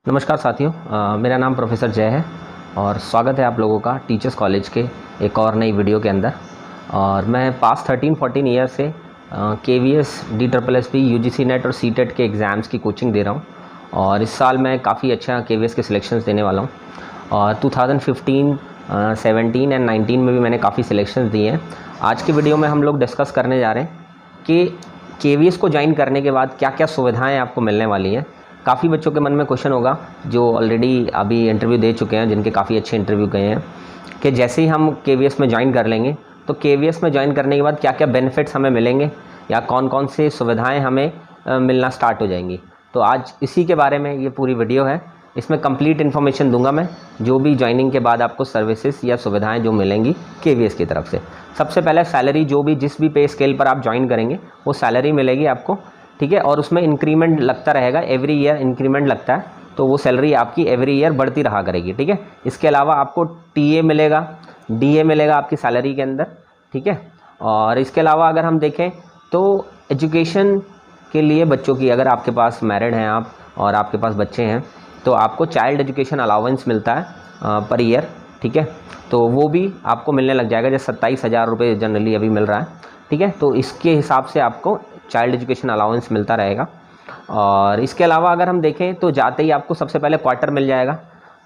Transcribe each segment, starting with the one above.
नमस्कार साथियों, मेरा नाम प्रोफेसर जय है और स्वागत है आप लोगों का टीचर्स कॉलेज के एक और नई वीडियो के अंदर। और मैं पास्ट 13-14 ईयर से KVS DSSB UGC नेट और CTET के एग्ज़ाम्स की कोचिंग दे रहा हूँ और इस साल मैं काफ़ी अच्छा KVS के सिलेक्शंस देने वाला हूँ। और 2015, 17 एंड 19 में भी मैंने काफ़ी सिलेक्शंस दिए हैं। आज की वीडियो में हम लोग डिस्कस करने जा रहे हैं कि KVS को ज्वाइन करने के बाद क्या क्या सुविधाएँ आपको मिलने वाली हैं। काफ़ी बच्चों के मन में क्वेश्चन होगा जो ऑलरेडी अभी इंटरव्यू दे चुके हैं, जिनके काफ़ी अच्छे इंटरव्यू गए हैं, कि जैसे ही हम KVS में ज्वाइन कर लेंगे तो KVS में ज्वाइन करने के बाद क्या क्या बेनिफिट्स हमें मिलेंगे या कौन कौन से सुविधाएं हमें मिलना स्टार्ट हो जाएंगी। तो आज इसी के बारे में ये पूरी वीडियो है। इसमें कंप्लीट इन्फॉर्मेशन दूंगा मैं, जो भी ज्वाइनिंग के बाद आपको सर्विसेज या सुविधाएँ जो मिलेंगी KVS की तरफ से। सबसे पहले सैलरी, जो भी जिस भी पे स्केल पर आप ज्वाइन करेंगे वो सैलरी मिलेगी आपको, ठीक है। और उसमें इंक्रीमेंट लगता रहेगा, एवरी ईयर इंक्रीमेंट लगता है, तो वो सैलरी आपकी एवरी ईयर बढ़ती रहा करेगी, ठीक है। इसके अलावा आपको TA मिलेगा, DA मिलेगा आपकी सैलरी के अंदर, ठीक है। और इसके अलावा अगर हम देखें तो एजुकेशन के लिए बच्चों की, अगर आपके पास मैरिड हैं आप और आपके पास बच्चे हैं तो आपको चाइल्ड एजुकेशन अलाउंस मिलता है पर ईयर, ठीक है। तो वो भी आपको मिलने लग जाएगा, जैसे 27,000 रुपये जनरली अभी मिल रहा है, ठीक है। तो इसके हिसाब से आपको चाइल्ड एजुकेशन अलाउंस मिलता रहेगा। और इसके अलावा अगर हम देखें तो जाते ही आपको सबसे पहले क्वार्टर मिल जाएगा।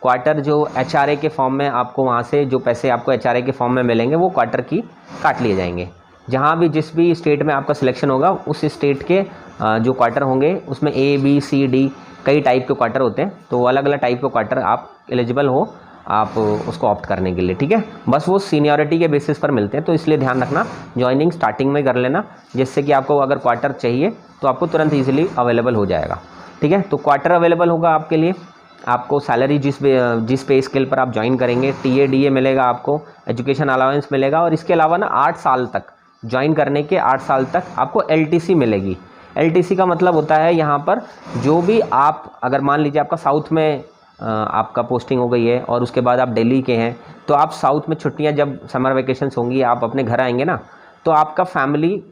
क्वार्टर जो HRA के फॉर्म में आपको, वहाँ से जो पैसे आपको HRA के फॉर्म में मिलेंगे वो क्वार्टर की काट लिए जाएंगे। जहाँ भी जिस भी स्टेट में आपका सिलेक्शन होगा उस स्टेट के जो क्वार्टर होंगे उसमें A B C D कई टाइप के क्वार्टर होते हैं, तो अलग अलग टाइप के क्वार्टर आप एलिजिबल हो आप उसको ऑप्ट करने के लिए, ठीक है। बस वो सीनियरिटी के बेसिस पर मिलते हैं, तो इसलिए ध्यान रखना ज्वाइनिंग स्टार्टिंग में कर लेना, जिससे कि आपको अगर क्वार्टर चाहिए तो आपको तुरंत इजीली अवेलेबल हो जाएगा, ठीक है। तो क्वार्टर अवेलेबल होगा आपके लिए, आपको सैलरी जिस पे स्केल पर आप ज्वाइन करेंगे, TA DA मिलेगा, आपको एजुकेशन अलाउंस मिलेगा। और इसके अलावा ना 8 साल तक ज्वाइन करने के 8 साल तक आपको LTC मिलेगी। LTC का मतलब होता है यहाँ पर जो भी आप, अगर मान लीजिए आपका साउथ में आपका पोस्टिंग हो गई है और उसके बाद आप दिल्ली के हैं, तो आप साउथ में छुट्टियां, जब समर वेकेशंस होंगी, आप अपने घर आएंगे ना, तो आपका फैमिली,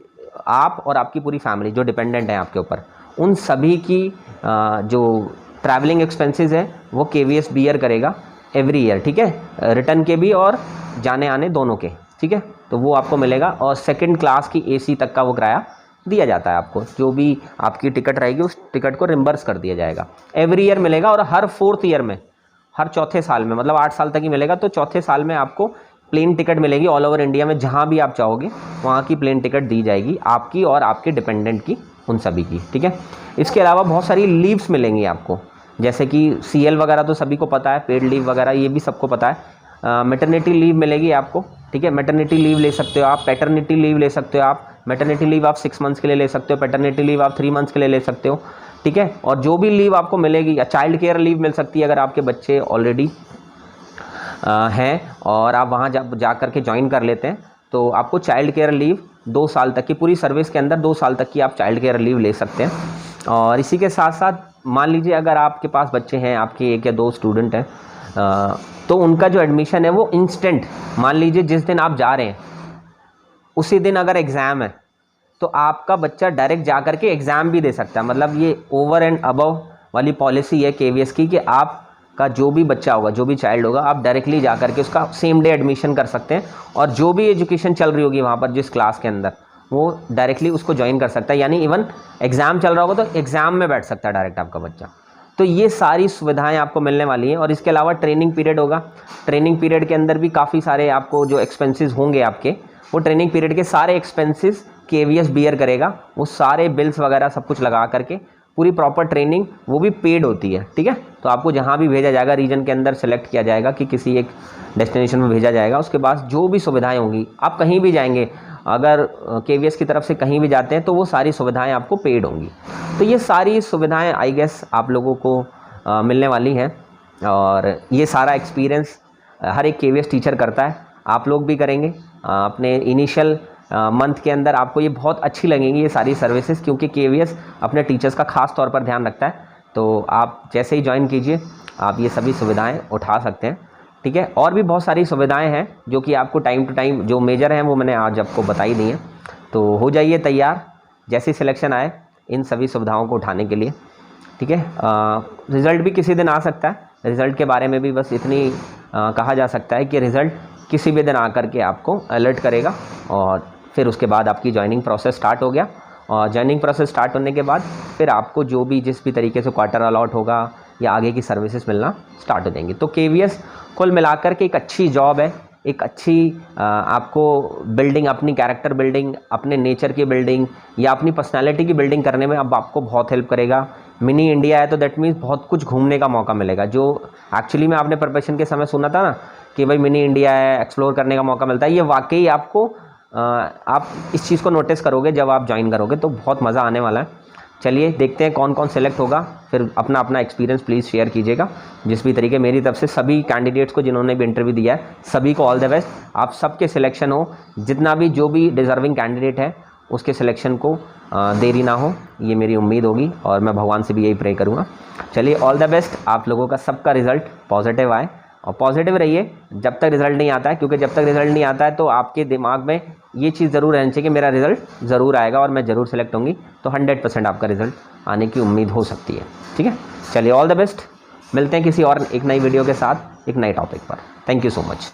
आप और आपकी पूरी फैमिली जो डिपेंडेंट है आपके ऊपर, उन सभी की जो ट्रैवलिंग एक्सपेंसेस है वो KVS बियर करेगा एवरी ईयर, ठीक है। रिटर्न के भी और जाने आने दोनों के, ठीक है। तो वो आपको मिलेगा। और सेकेंड क्लास की AC तक का वो किराया दिया जाता है आपको, जो भी आपकी टिकट रहेगी उस टिकट को रिम्बर्स कर दिया जाएगा, एवरी ईयर मिलेगा। और हर 4th ईयर में, हर चौथे साल में, मतलब 8 साल तक ही मिलेगा, तो चौथे साल में आपको प्लेन टिकट मिलेगी ऑल ओवर इंडिया में, जहाँ भी आप चाहोगे वहाँ की प्लेन टिकट दी जाएगी आपकी और आपके डिपेंडेंट की, उन सभी की, ठीक है। इसके अलावा बहुत सारी लीव्स मिलेंगी आपको, जैसे कि CL वगैरह तो सभी को पता है, पेड लीव वगैरह ये भी सबको पता है। मैटरनिटी लीव मिलेगी आपको, ठीक है। मैटरनिटी लीव ले सकते हो आप, पैटर्निटी लीव ले सकते हो आप। मैटरनिटी लीव आप 6 मंथ्स के लिए ले सकते हो, पैटर्निटी लीव आप 3 मंथ्स के लिए ले सकते हो, ठीक है। और जो भी लीव आपको मिलेगी, या चाइल्ड केयर लीव मिल सकती है अगर आपके बच्चे ऑलरेडी हैं और आप वहाँ जा करके ज्वाइन कर लेते हैं, तो आपको चाइल्ड केयर लीव 2 साल तक की, पूरी सर्विस के अंदर 2 साल तक की आप चाइल्ड केयर लीव ले सकते हैं। और इसी के साथ साथ मान लीजिए अगर आपके पास बच्चे हैं, आपके 1 या 2 स्टूडेंट हैं, तो उनका जो एडमिशन है वो इंस्टेंट, मान लीजिए जिस दिन आप जा रहे हैं उसी दिन अगर एग्ज़ाम है तो आपका बच्चा डायरेक्ट जा करके एग्ज़ाम भी दे सकता है। मतलब ये ओवर एंड अबव वाली पॉलिसी है KVS की, कि आपका जो भी बच्चा होगा, जो भी चाइल्ड होगा, आप डायरेक्टली जा करके उसका सेम डे एडमिशन कर सकते हैं। और जो भी एजुकेशन चल रही होगी वहाँ पर जिस क्लास के अंदर, वो डायरेक्टली उसको ज्वाइन कर सकता है। यानी इवन एग्ज़ाम चल रहा होगा तो एग्ज़ाम में बैठ सकता है डायरेक्ट आपका बच्चा। तो ये सारी सुविधाएं आपको मिलने वाली हैं। और इसके अलावा ट्रेनिंग पीरियड होगा, ट्रेनिंग पीरियड के अंदर भी काफ़ी सारे आपको जो एक्सपेंसेस होंगे आपके, वो ट्रेनिंग पीरियड के सारे एक्सपेंसेस KVS बियर करेगा। वो सारे बिल्स वगैरह सब कुछ लगा करके पूरी प्रॉपर ट्रेनिंग वो भी पेड होती है, ठीक है। तो आपको जहाँ भी भेजा जाएगा, रीजन के अंदर सेलेक्ट किया जाएगा कि किसी एक डेस्टिनेशन में भेजा जाएगा, उसके बाद जो भी सुविधाएं होंगी, आप कहीं भी जाएंगे, अगर KVS की तरफ से कहीं भी जाते हैं तो वो सारी सुविधाएं आपको पेड होंगी। तो ये सारी सुविधाएं आई गेस आप लोगों को मिलने वाली हैं। और ये सारा एक्सपीरियंस हर एक KVS टीचर करता है, आप लोग भी करेंगे। अपने इनिशियल मंथ के अंदर आपको ये बहुत अच्छी लगेंगी ये सारी सर्विसेज, क्योंकि KVS अपने टीचर्स का खास तौर पर ध्यान रखता है। तो आप जैसे ही ज्वाइन कीजिए आप ये सभी सुविधाएं उठा सकते हैं, ठीक है। और भी बहुत सारी सुविधाएं हैं जो कि आपको टाइम टू टाइम जो मेजर हैं वो मैंने आज आपको बताई दी हैं। तो हो जाइए तैयार, जैसी सिलेक्शन आए इन सभी सुविधाओं को उठाने के लिए। ठीक है। रिज़ल्ट भी किसी दिन आ सकता है, रिज़ल्ट के बारे में भी बस इतनी कहा जा सकता है कि रिज़ल्ट किसी भी दिन आकर के आपको अलर्ट करेगा, और फिर उसके बाद आपकी जॉइनिंग प्रोसेस स्टार्ट हो गया। और जॉइनिंग प्रोसेस स्टार्ट होने के बाद फिर आपको जो भी जिस भी तरीके से क्वार्टर अलॉट होगा या आगे की सर्विसेज मिलना स्टार्ट हो जाएंगी। तो केवीएस कुल मिलाकर के एक अच्छी जॉब है, एक अच्छी आपको बिल्डिंग, अपनी कैरेक्टर बिल्डिंग, अपने नेचर की बिल्डिंग या अपनी पर्सनालिटी की बिल्डिंग करने में अब आपको बहुत हेल्प करेगा। मिनी इंडिया है तो दैट मीन्स बहुत कुछ घूमने का मौका मिलेगा, जो एक्चुअली में आपने प्रिपरेशन के समय सुना था ना कि भाई मिनी इंडिया है, एक्सप्लोर करने का मौका मिलता है। ये वाकई आपको आप इस चीज़ को नोटिस करोगे जब आप ज्वाइन करोगे, तो बहुत मज़ा आने वाला है। चलिए देखते हैं कौन कौन सेलेक्ट होगा, फिर अपना अपना एक्सपीरियंस प्लीज़ शेयर कीजिएगा जिस भी तरीके। मेरी तरफ से सभी कैंडिडेट्स को जिन्होंने भी इंटरव्यू दिया है सभी को ऑल द बेस्ट। आप सबके सिलेक्शन हो, जितना भी जो भी डिज़र्विंग कैंडिडेट है उसके सिलेक्शन को देरी ना हो, ये मेरी उम्मीद होगी और मैं भगवान से भी यही प्रे करूँगा। चलिए ऑल द बेस्ट, आप लोगों का सबका रिज़ल्ट पॉजिटिव आए और पॉजिटिव रहिए जब तक रिज़ल्ट नहीं आता है, क्योंकि जब तक रिज़ल्ट नहीं आता है तो आपके दिमाग में ये चीज़ ज़रूर रहनी चाहिए कि मेरा रिज़ल्ट ज़रूर आएगा और मैं ज़रूर सेलेक्ट होंगी, तो 100% आपका रिज़ल्ट आने की उम्मीद हो सकती है। ठीक है, चलिए ऑल द बेस्ट, मिलते हैं किसी और एक नई वीडियो के साथ एक नए टॉपिक पर। Thank you so much.